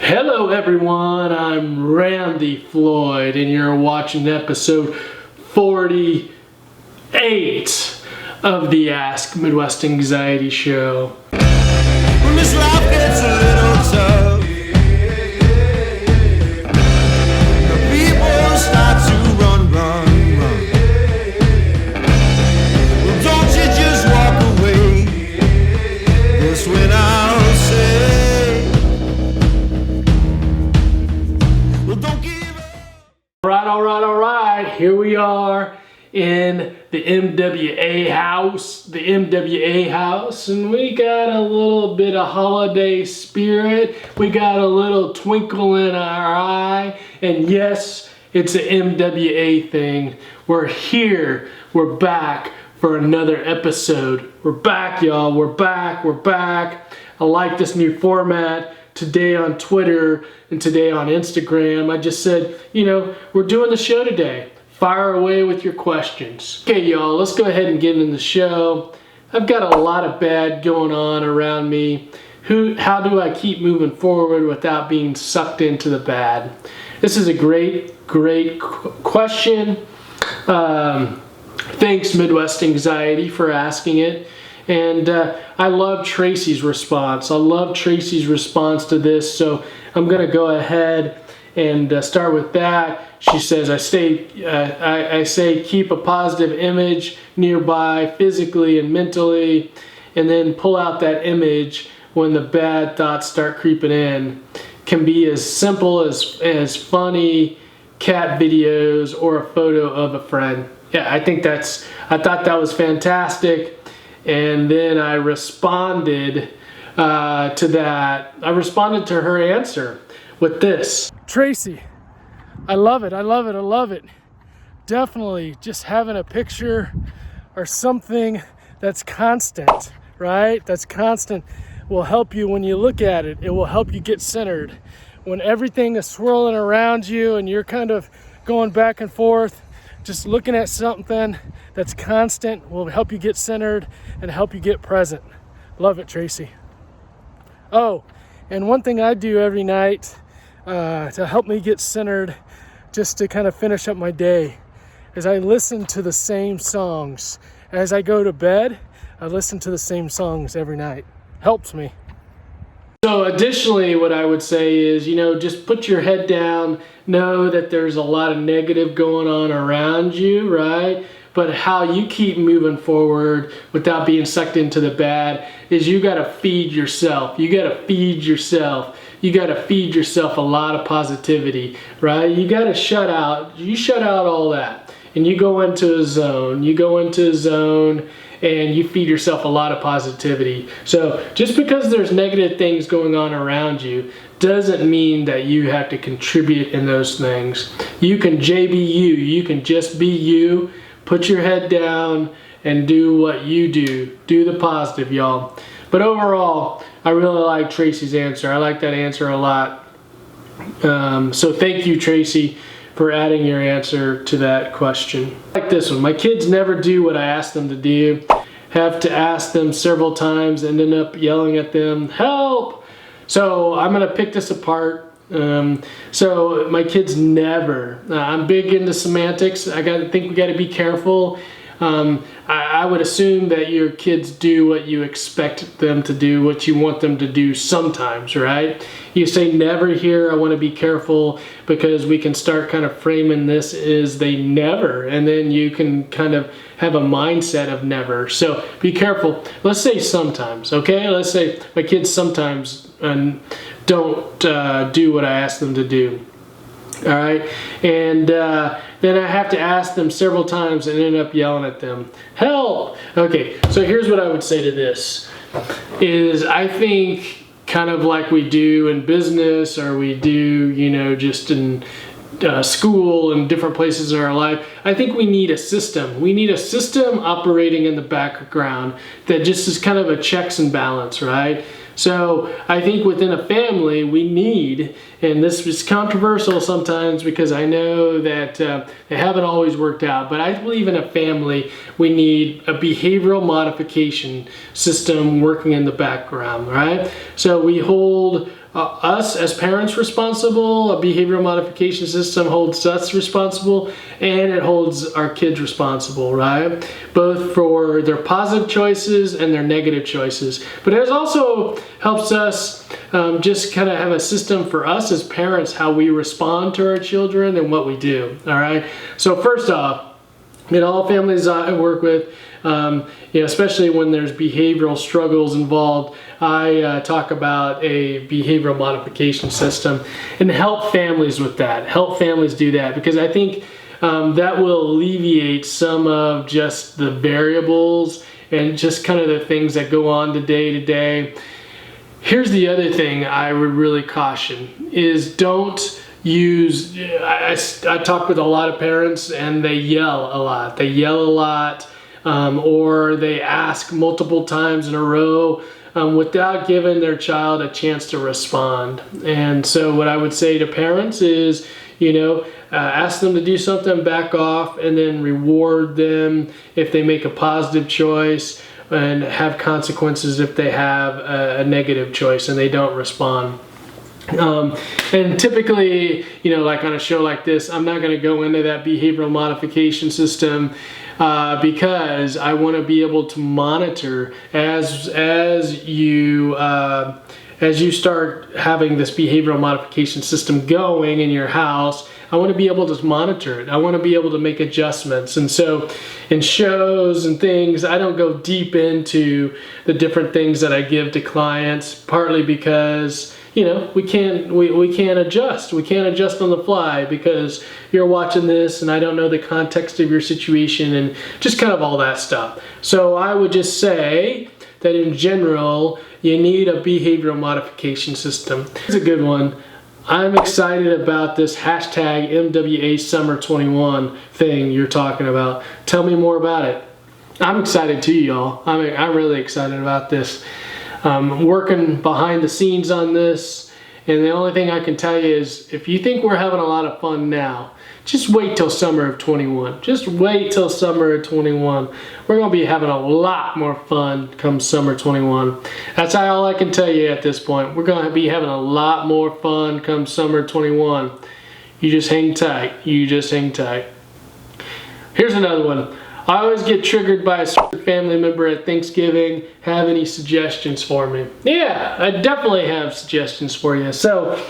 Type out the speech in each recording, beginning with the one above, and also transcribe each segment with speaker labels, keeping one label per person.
Speaker 1: Hello everyone, I'm Randy Floyd and you're watching episode 48 of the Ask Midwest Anxiety Show.
Speaker 2: When this life gets a little tough, the people start to run. Well, don't you just walk away? That's when I'll say, well, don't give up.
Speaker 1: All right, here we are in the MWA house, and we got a little bit of holiday spirit. We got a little twinkle in our eye, and yes, it's an MWA thing. We're here, we're back for another episode. We're back, y'all, we're back. I like this new format. Today on Twitter and today on Instagram, I just said, we're doing the show today. Fire away with your questions. Okay, y'all, let's go ahead and get in the show. I've got a lot of bad going on around me. How do I keep moving forward without being sucked into the bad? This is a great question. Thanks, Midwest Anxiety, for asking it. And I love Tracy's response. I love Tracy's response to this, so I'm going to go ahead and start with that. She says, I say keep a positive image nearby physically and mentally, and then pull out that image when the bad thoughts start creeping in. Can be as simple as funny cat videos or a photo of a friend. Yeah, I thought that was fantastic. And then I responded to that. I responded to her answer with this. Tracy, I love it. Definitely just having a picture or something that's constant, right? That's constant will help you when you look at it. It will help you get centered. When everything is swirling around you and you're kind of going back and forth, just looking at something that's constant will help you get centered and help you get present. Love it, Tracy. Oh, and one thing I do every night to help me get centered, just to kind of finish up my day, is I listen to the same songs. As I go to bed, I listen to the same songs every night. Helps me. So additionally, what I would say is, just put your head down, know that there's a lot of negative going on around you, right? But how you keep moving forward without being sucked into the bad is you got to feed yourself. You got to feed yourself a lot of positivity, right? You got to shut out all that, and you go into a zone. And you feed yourself a lot of positivity. So just because there's negative things going on around you doesn't mean that you have to contribute in those things. You can JBU, you can just be you, put your head down and do what you do. Do the positive, y'all. But overall, I really like Tracy's answer. I like that answer a lot. So thank you, Tracy, for adding your answer to that question. Like this one, my kids never do what I ask them to do. Have to ask them several times and end up yelling at them, help! So I'm gonna pick this apart. So my kids never, I'm big into semantics. I think we gotta be careful. I would assume that your kids do what you expect them to do, what you want them to do sometimes, right? You say never here, I want to be careful because we can start kind of framing this as they never, and then you can kind of have a mindset of never. So be careful. Let's say sometimes, okay? Let's say my kids sometimes don't do what I ask them to do. All right, and then I have to ask them several times and end up yelling at them, help! Okay, so here's what I would say to this, is I think kind of like we do in business, or we do, just in school and different places in our life, I think we need a system. We need a system operating in the background that just is kind of a checks and balance, right? So I think within a family we need, and this is controversial sometimes because I know that they haven't always worked out, but I believe in a family we need a behavioral modification system working in the background, right? So we hold us as parents responsible. A behavioral modification system holds us responsible, and it holds our kids responsible, right? Both for their positive choices and their negative choices. But it also helps us just kind of have a system for us as parents, how we respond to our children and what we do, all right? So first off, in all families I work with, especially when there's behavioral struggles involved, I talk about a behavioral modification system and help families with that. Help families do that, because I think that will alleviate some of just the variables and just kind of the things that go on day to day. Here's the other thing I would really caution is don't use, I talk with a lot of parents and they yell a lot. They yell a lot, or they ask multiple times in a row without giving their child a chance to respond. And so what I would say to parents is, ask them to do something, back off, and then reward them if they make a positive choice, and have consequences if they have a negative choice and they don't respond. And typically, like on a show like this, I'm not going to go into that behavioral modification system because I want to be able to monitor as you start having this behavioral modification system going in your house. I want to be able to monitor it. I want to be able to make adjustments. And so in shows and things, I don't go deep into the different things that I give to clients, partly because we can't adjust. We can't adjust on the fly because you're watching this and I don't know the context of your situation and just kind of all that stuff. So I would just say that in general, you need a behavioral modification system. It's a good one. I'm excited about this hashtag MWA Summer 21 thing you're talking about. Tell me more about it. I'm excited too, y'all. I'm really excited about this. Working behind the scenes on this, and the only thing I can tell you is if you think we're having a lot of fun now, just wait till summer of 21. Just wait till summer of 21. We're going to be having a lot more fun come summer 21. That's all I can tell you at this point. We're going to be having a lot more fun come summer 21. You just hang tight. You just hang tight. Here's another one. I always get triggered by a certain family member at Thanksgiving. Have any suggestions for me? Yeah, I definitely have suggestions for you. So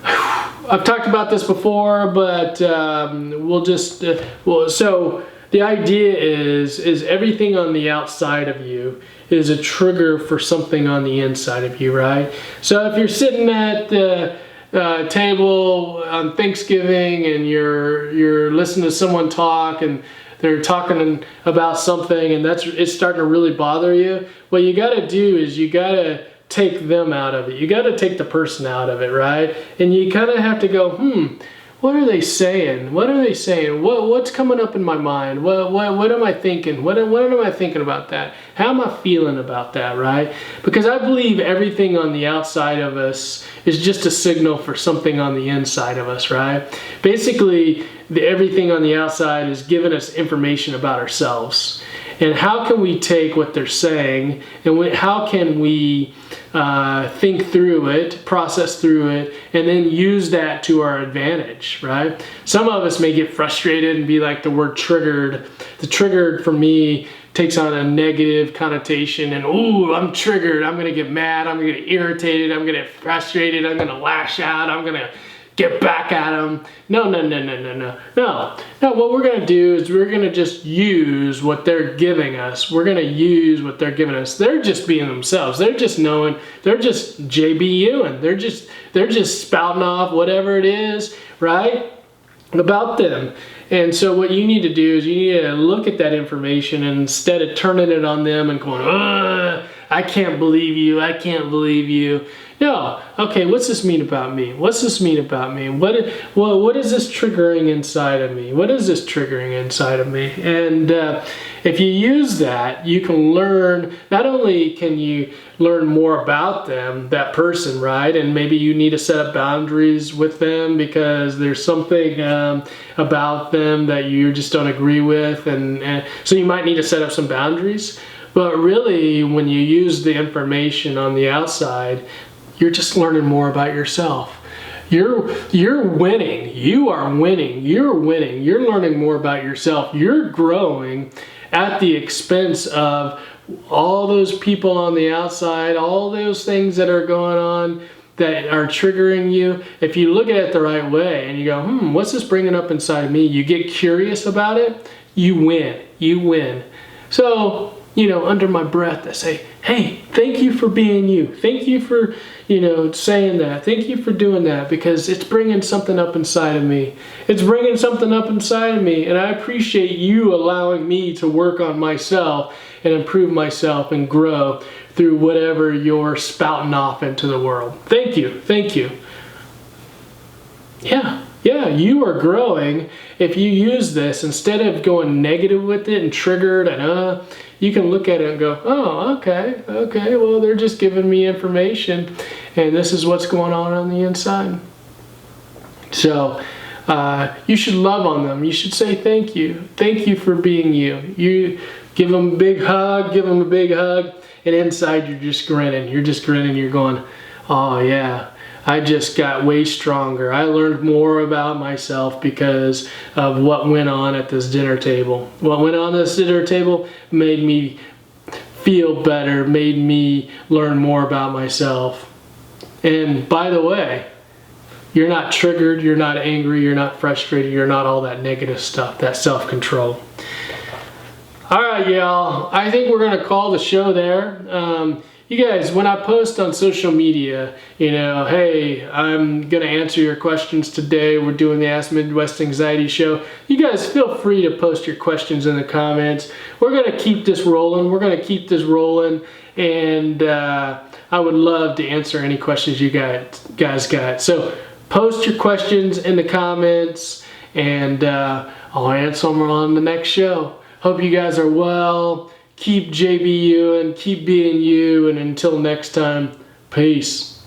Speaker 1: I've talked about this before, but we'll just so the idea is everything on the outside of you is a trigger for something on the inside of you, right? So if you're sitting at the table on Thanksgiving and you're listening to someone talk and they're talking about something and it's starting to really bother you, what you got to do is you got to take them out of it. You got to take the person out of it, right? And you kind of have to go, what are they saying? What are they saying? What's coming up in my mind? What am I thinking? What am I thinking about that? How am I feeling about that, right? Because I believe everything on the outside of us is just a signal for something on the inside of us, right? Basically, everything on the outside is giving us information about ourselves. And how can we take what they're saying and how can we think through it, process through it, and then use that to our advantage, right? Some of us may get frustrated and be like the word triggered. The triggered for me takes on a negative connotation and, ooh, I'm triggered. I'm going to get mad. I'm going to get irritated. I'm going to get frustrated. I'm going to lash out. I'm going to get back at them. No. What we're going to do is we're going to just use what they're giving us. We're going to use what they're giving us. They're just being themselves. They're just knowing. They're just JBUing. They're just spouting off whatever it is, right, about them. And so what you need to do is you need to look at that information and instead of turning it on them and going, I can't believe you. I can't believe you. No, okay, what's this mean about me? What's this mean about me? What is this triggering inside of me? What is this triggering inside of me? And if you use that, you can learn, not only can you learn more about them, that person, right? And maybe you need to set up boundaries with them because there's something about them that you just don't agree with. And so you might need to set up some boundaries. But really, when you use the information on the outside, you're just learning more about yourself. You're winning. You are winning. You're winning. You're learning more about yourself. You're growing at the expense of all those people on the outside, all those things that are going on that are triggering you. If you look at it the right way and you go, what's this bringing up inside of me? You get curious about it, you win. You win. So, under my breath, I say, hey, thank you for being you. Thank you for, saying that. Thank you for doing that, because it's bringing something up inside of me. It's bringing something up inside of me, and I appreciate you allowing me to work on myself and improve myself and grow through whatever you're spouting off into the world. Thank you. Thank you. Yeah, you are growing if you use this. Instead of going negative with it and triggered and you can look at it and go, oh, okay, well, they're just giving me information, and this is what's going on the inside. So you should love on them. You should say thank you. Thank you for being you. You give them a big hug, and inside you're just grinning. You're going, oh yeah, I just got way stronger. I learned more about myself because of what went on at this dinner table. What went on this dinner table made me feel better, made me learn more about myself. And by the way, you're not triggered, you're not angry, you're not frustrated, you're not all that negative stuff, that self-control. All right, y'all, I think we're gonna call the show there. You guys, when I post on social media, hey, I'm going to answer your questions today. We're doing the Ask Midwest Anxiety Show. You guys feel free to post your questions in the comments. We're going to keep this rolling. And I would love to answer any questions you guys got. So post your questions in the comments, and I'll answer them on the next show. Hope you guys are well. Keep JBU and keep being you, and until next time, peace.